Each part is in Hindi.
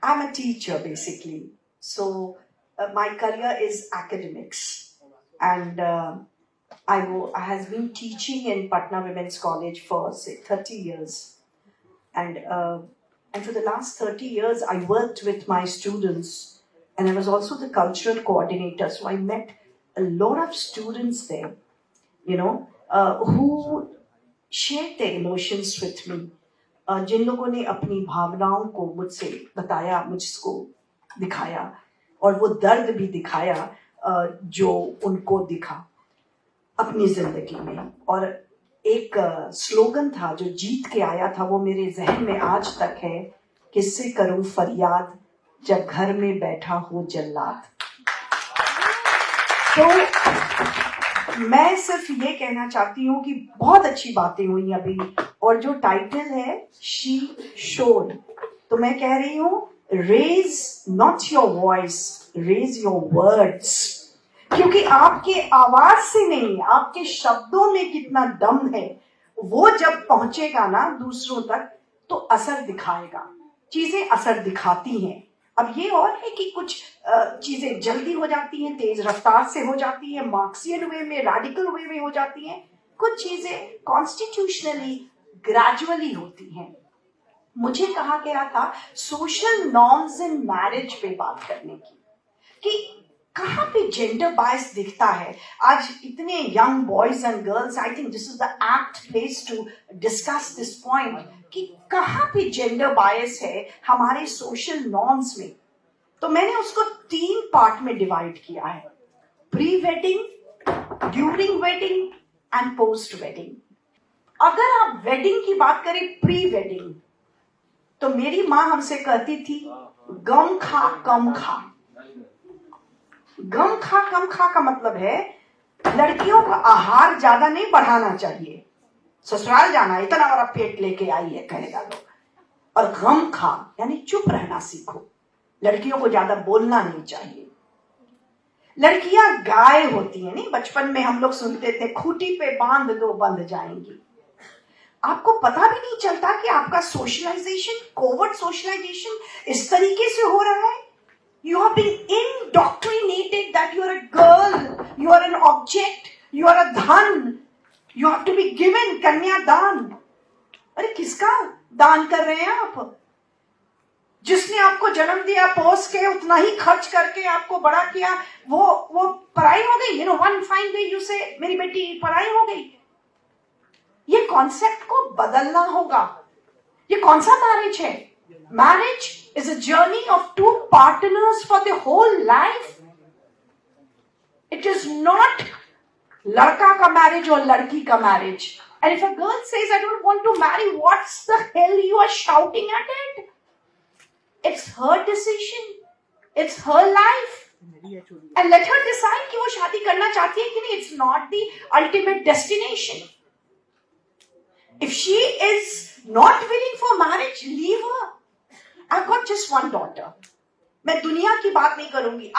I'm a teacher basically. So my career is academics, and I has been teaching in Patna Women's College for say 30 years, and for the last 30 years I worked with my students, and I was also the cultural coordinator. So I met a lot of students there, who shared their emotions with me. जिन लोगों ने अपनी भावनाओं को मुझसे बताया, मुझको दिखाया, और वो दर्द भी दिखाया जो उनको दिखा अपनी जिंदगी में। और एक स्लोगन था जो जीत के आया था, वो मेरे जहन में आज तक है, किससे करूं फरियाद जब घर में बैठा हो जल्लाद। तो मैं सिर्फ ये कहना चाहती हूँ कि बहुत अच्छी बातें हुई अभी, और जो टाइटल है शी शोड, तो मैं कह रही हूँ raise not your voice, raise your words, क्योंकि आपके आवाज से नहीं, आपके शब्दों में कितना दम है, वो जब पहुंचेगा ना दूसरों तक तो असर दिखाएगा। चीजें असर दिखाती हैं। अब ये और है कि कुछ चीजें जल्दी हो जाती हैं, तेज रफ्तार से हो जाती है, मार्क्सियन वे में, रेडिकल वे में हो जाती हैं। कुछ चीजें कॉन्स्टिट्यूशनली ग्रेजुअली होती हैं। मुझे कहा गया था सोशल नॉर्म्स इन मैरिज पे बात करने की, कि कहाँ पे जेंडर बायस दिखता है। आज इतने young boys and girls, I think this is the apt place to discuss this point, कि कहाँ पे जेंडर बायस है हमारे सोशल नॉर्म्स में। तो मैंने उसको 3 पार्ट में डिवाइड किया है, pre wedding, during wedding and post wedding. अगर आप वेडिंग की बात करें, प्री वेडिंग, तो मेरी माँ हमसे कहती थी गम खा कम खा। गम खा कम खा का मतलब है लड़कियों का आहार ज्यादा नहीं बढ़ाना चाहिए, ससुराल जाना इतना बड़ा पेट लेके आई है कहेगा लोग, और गम खा यानी चुप रहना सीखो, लड़कियों को ज्यादा बोलना नहीं चाहिए। लड़कियां गाय होती है, नहीं बचपन में हम लोग सुनते थे खूंटी पे बांध दो बंध जाएंगी। आपको पता भी नहीं चलता कि आपका सोशलाइजेशन, कोवर्ट सोशलाइजेशन इस तरीके से हो रहा है। You have been indoctrinated that you are a girl, you are an object, you are a dhan, you have to be given कन्यादान। अरे किसका दान कर रहे हैं आप? जिसने आपको जन्म दिया, पोस के उतना ही खर्च करके आपको बड़ा किया, वो पराई हो गई। one fine day you say मेरी बेटी पराई हो गई। ये कॉन्सेप्ट को बदलना होगा। ये कौन सा मैरिज है? Marriage is a journey of 2 partners for the whole life. It is not लड़का का marriage or लड़की का marriage. And if a girl says, I don't want to marry, what's the hell you are shouting at it? It's her decision. It's her life. And let her decide कि वो शादी करना चाहती है कि नहीं. It's not the ultimate destination. If she is not willing for marriage, leave her. I've got just one daughter. मैं दुनिया की बात नहीं करूंगी.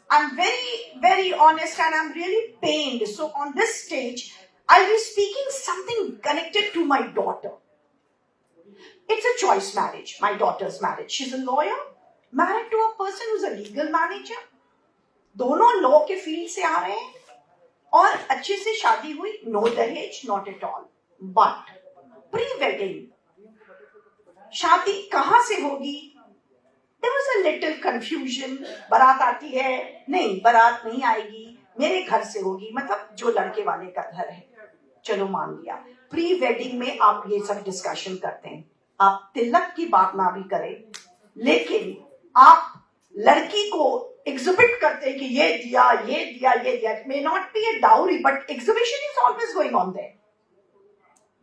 I'm very, very honest and I'm really pained. So on this stage, I'll be speaking something connected to my daughter. It's a choice marriage, my daughter's marriage. She's a lawyer, married to a person who's a legal manager. दोनों लॉ के फील्ड से आ रहे हैं और अच्छे से शादी हुई, no दहेज, not at all. But pre-wedding, शादी कहां से होगी? There was a little confusion. बारात आती है, नहीं बारात नहीं आएगी, मेरे घर से होगी, मतलब जो लड़के वाले का घर है। चलो मान लिया। प्री वेडिंग में आप ये सब डिस्कशन करते हैं, आप तिलक की बात ना भी करें, लेकिन आप लड़की को एग्जिबिट करते हैं कि ये दिया, ये दिया, ये दिया। It may not be a dowry, but exhibition is always going on there.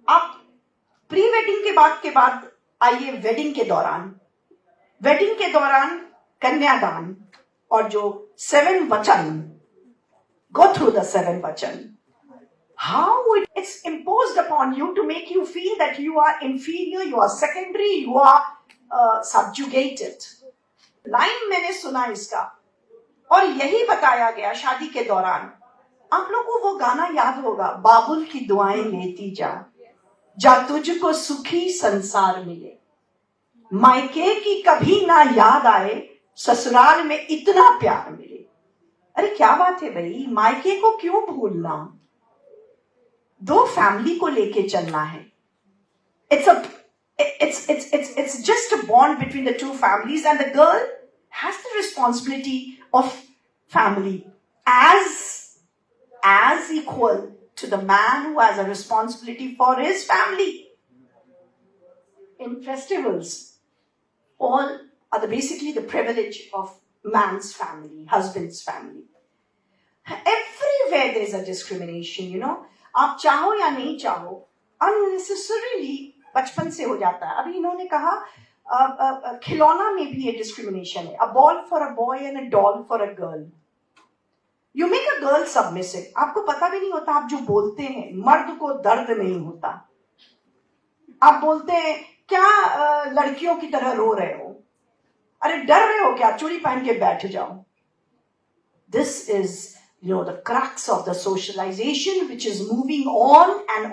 आप प्री वेडिंग के बाद आइए वेडिंग के दौरान। वेडिंग के दौरान कन्यादान और जो 7 वचन, go through the 7 वचन. How it's imposed upon you to make you feel that you are inferior, you are secondary, you are subjugated. Line मैंने सुना इसका, और यही बताया गया शादी के दौरान। आप लोगों को वो गाना याद होगा, बाबुल की दुआएं लेती जा, जा तुझको सुखी संसार मिले। मायके की कभी ना याद आए, ससुराल में इतना प्यार मिले। अरे क्या बात है भाई, मायके को क्यों भूलना? दो फैमिली को लेके चलना है। It's just a bond between the two families, and the girl has the responsibility of family as equal to the man who has a responsibility for his family. In festivals, all are basically the privilege of man's family, husband's family. Everywhere there is a discrimination, you know. आप चाहो या नहीं चाहो, unnecessarily बचपन से हो जाता है। अभी इन्होंने कहा खिलौना में भी ये डिस्क्रिमिनेशन है। A ball for a boy and a doll for a girl. You make a girl submissive. आपको पता भी नहीं होता, आप जो बोलते हैं मर्द को दर्द नहीं होता। आप बोलते हैं क्या लड़कियों की तरह रो रहे हो, अरे डर रहे हो क्या, चूड़ी पहन के बैठ जाओ। This is, you know, the crux of the socialization which is moving on, and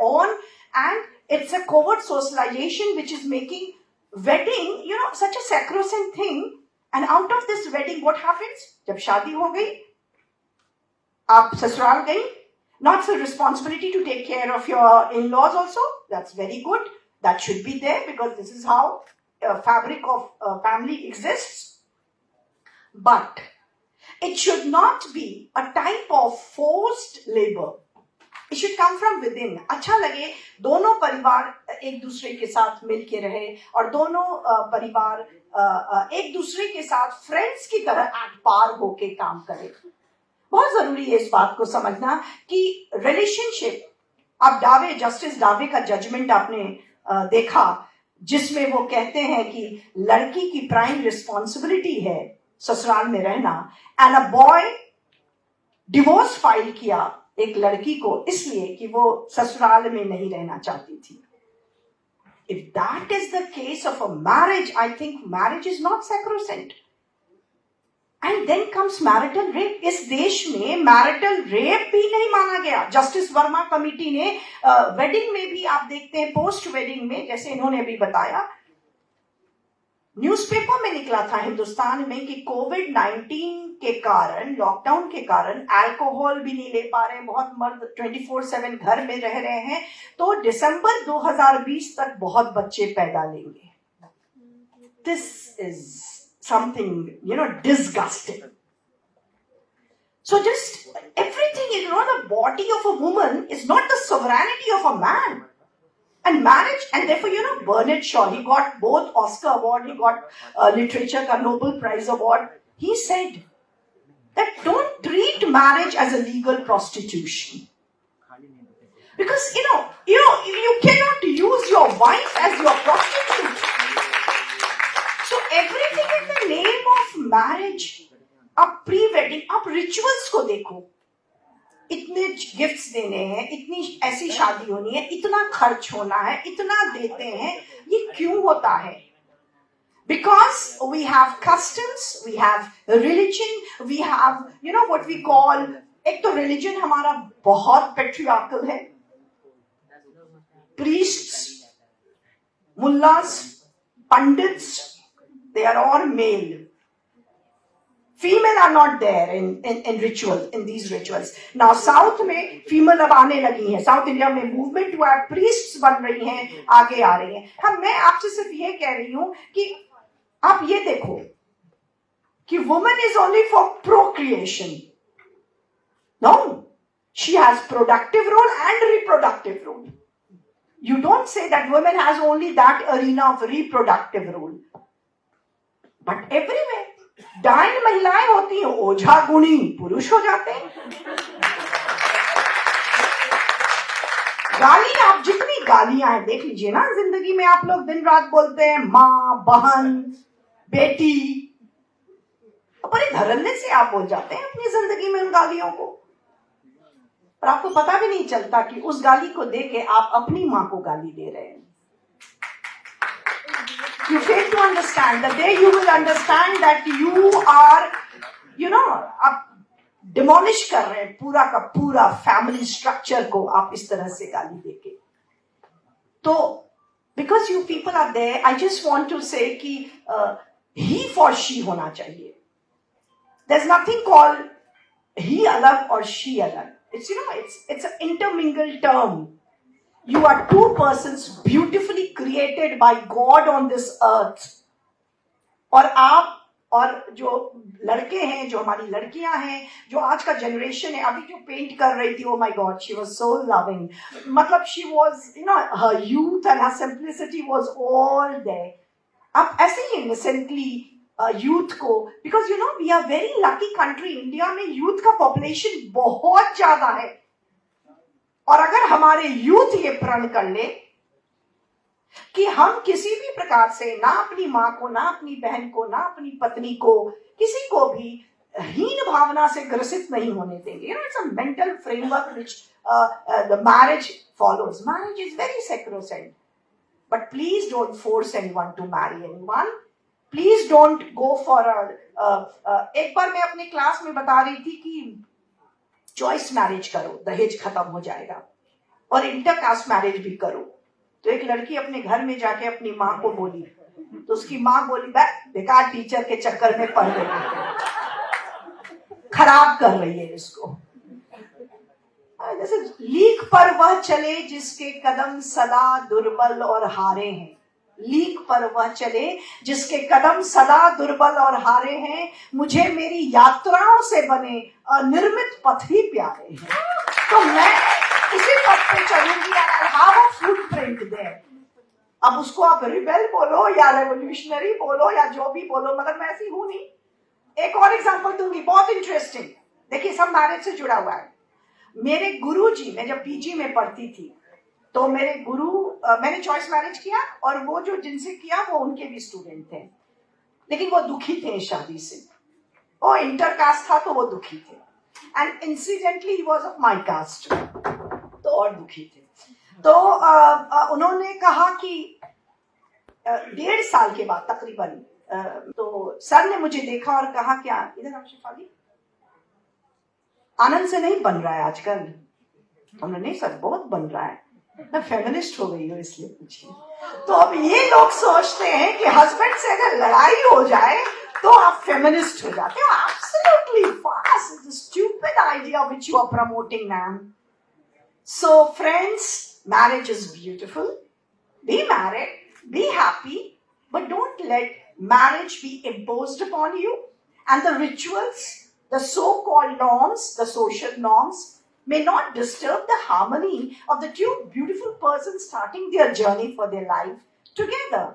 it's a covert socialization which is making wedding, you know, such a sacrosanct thing. And out of this wedding, what happens? जब शादी हो गई, आप ससुराल गई, not for responsibility to take care of your in-laws also. That's very good. That should be there, because this is how fabric of family exists. But it should not be a type of forced labor. It should come from within. अच्छा लगे दोनों परिवार एक दूसरे के साथ मिलके रहे, और दोनों परिवार एक दूसरे के साथ फ्रेंड्स की तरह एट पार होके काम करे। बहुत जरूरी है इस बात को समझना कि रिलेशनशिप, अब डावे, जस्टिस डावे का जजमेंट आपने देखा, जिसमें वो कहते हैं कि लड़की की प्राइम रिस्पॉन्सिबिलिटी है ससुराल में रहना, and a boy divorce file किया एक लड़की को इसलिए कि वो ससुराल में नहीं रहना चाहती थी। If that is the case of a marriage, I think marriage is not sacrosanct. And then comes marital rape. इस देश में marital rape भी नहीं माना गया। जस्टिस वर्मा कमेटी ने वेडिंग में भी आप देखते हैं, पोस्ट वेडिंग में, जैसे इन्होंने अभी बताया, न्यूज़पेपर में निकला था हिंदुस्तान में कि कोविड-19 के कारण, लॉकडाउन के कारण अल्कोहल भी नहीं ले पा रहे, बहुत मर्द 24/7 घर में रह रहे हैं, तो दिसंबर 2020 तक बहुत बच्चे पैदा लेंगे। This is something, you know, disgusting. So just everything, you know, the body of a woman is not the sovereignty of a man. And marriage, and therefore, you know, Bernard Shaw, he got both Oscar Award, he got Literature ka Nobel Prize Award. He said that don't treat marriage as a legal prostitution. Because, you know, you cannot use your wife as your prostitute. So everything in the name of marriage, आप प्री-वेडिंग, आप रिचुअल्स को देखो, इतने गिफ्ट्स देने हैं, इतनी ऐसी शादी होनी है, इतना खर्च होना है, इतना देते हैं, ये क्यों होता है? Because we have customs, we have religion, we have, you know, what we call, एक तो religion हमारा बहुत patriarchal है, priests, mullahs, pandits, they are all male. Female are not there in ritual, in these rituals. Now South में female अब आने लगी हैं, South India में movement हुआ है, priests बन रही हैं, आगे आ रही हैं। हाँ, मैं आपसे सिर्फ ये कह रही हूँ कि आप ये देखो कि woman is only for procreation. No, she has productive role and reproductive role. You don't say that woman has only that arena of reproductive role. But everywhere, डाइन महिलाएं होती हैं, ओझा गुणी पुरुष हो जाते हैं। गाली, आप जितनी गालियां हैं देख लीजिए ना जिंदगी में, आप लोग दिन रात बोलते हैं माँ, बहन, बेटी, बड़े धड़ल्ले से आप बोल जाते हैं अपनी जिंदगी में उन गालियों को, और आपको पता भी नहीं चलता कि उस गाली को दे के आप अपनी माँ को गाली दे रहे हैं। You fail to understand. The day you will understand that you are, you know, आप demolish कर रहे हैं पूरा का पूरा family structure को, आप इस तरह से गाली देके। तो because you people are there, I just want to say कि he for she होना चाहिए. There's nothing called he अलग or she अलग. It's, you know, it's an intermingled term. You are two persons beautifully created by God on this earth. और आप और जो लड़के हैं, जो हमारी लड़कियां हैं, जो आज का जनरेशन है, अभी जो पेंट कर रही थी, oh my god, she was so loving. मतलब she was, you know, her youth and her simplicity was all there. आप ऐसे ही इनोसेंटली यूथ को, because you know we are very lucky country. India में यूथ का पॉपुलेशन बहुत ज्यादा है, और अगर हमारे यूथ ये प्रण कर ले कि हम किसी भी प्रकार से ना अपनी माँ को, ना अपनी बहन को, ना अपनी पत्नी को, किसी को भी हीन भावना से ग्रसित नहीं होने देंगे. You know, it's a mental framework which the marriage follows. Marriage is very sacrosanct. But please don't force anyone to marry anyone. Please don't go for एक बार मैं अपने क्लास में बता रही थी कि चॉइस मैरिज करो, दहेज खत्म हो जाएगा, और इंटरकास्ट मैरिज भी करो. तो एक लड़की अपने घर में जाके अपनी माँ को बोली, तो उसकी माँ बोली, बेकार टीचर के चक्कर में पड़ रही है, खराब कर रही है इसको. जैसे लीक पर वह चले जिसके कदम सदा दुर्बल और हारे हैं. लीक पर वह चले जिसके कदम सदा दुर्बल और हारे हैं. मुझे मेरी यात्राओं से बने अनिर्मित पथ ही प्यारे हैं. तो मैं इसी पथ पे चलूंगी. Footprint there. अब उसको आप रिबेल बोलो या रेवोल्यूशनरी बोलो या जो भी बोलो, मगर मैं ऐसी हूं नहीं. एक और एग्जांपल दूंगी, बहुत इंटरेस्टिंग. देखिए, सब मैरिज से जुड़ा हुआ है. मेरे गुरुजी, मैं जब पीजी में पढ़ती थी, तो मेरे गुरु, मैंने चॉइस मैरिज किया, और वो जो जिनसे किया वो उनके भी स्टूडेंट थे, लेकिन वो दुखी थे शादी से. वो इंटरकास्ट था तो वो दुखी थे, and incidentally he was of my caste, तो और दुखी थे. तो उन्होंने कहा कि 1.5 साल के बाद तकरीबन, तो सर ने मुझे देखा और कहा, क्या इधर आप शिफाली, आनंद से नहीं बन रहा है आजकल? हमने, नहीं सर, बहुत बन रहा है, मैं फेमिनिस्ट हो गई हूँ इसलिए पूछिए. तो अब ये लोग सोचते हैं कि हस्बैंड से अगर लड़ाई हो जाए तो आप फेमिनिस्ट हो जाते हो. Absolutely false. It's a stupid idea which you are promoting, ma'am. So friends, marriage is beautiful. Be married, be happy, but don't let marriage be imposed upon you. And the rituals, the so-called norms, the social norms, may not disturb the harmony of the two beautiful persons starting their journey for their life together.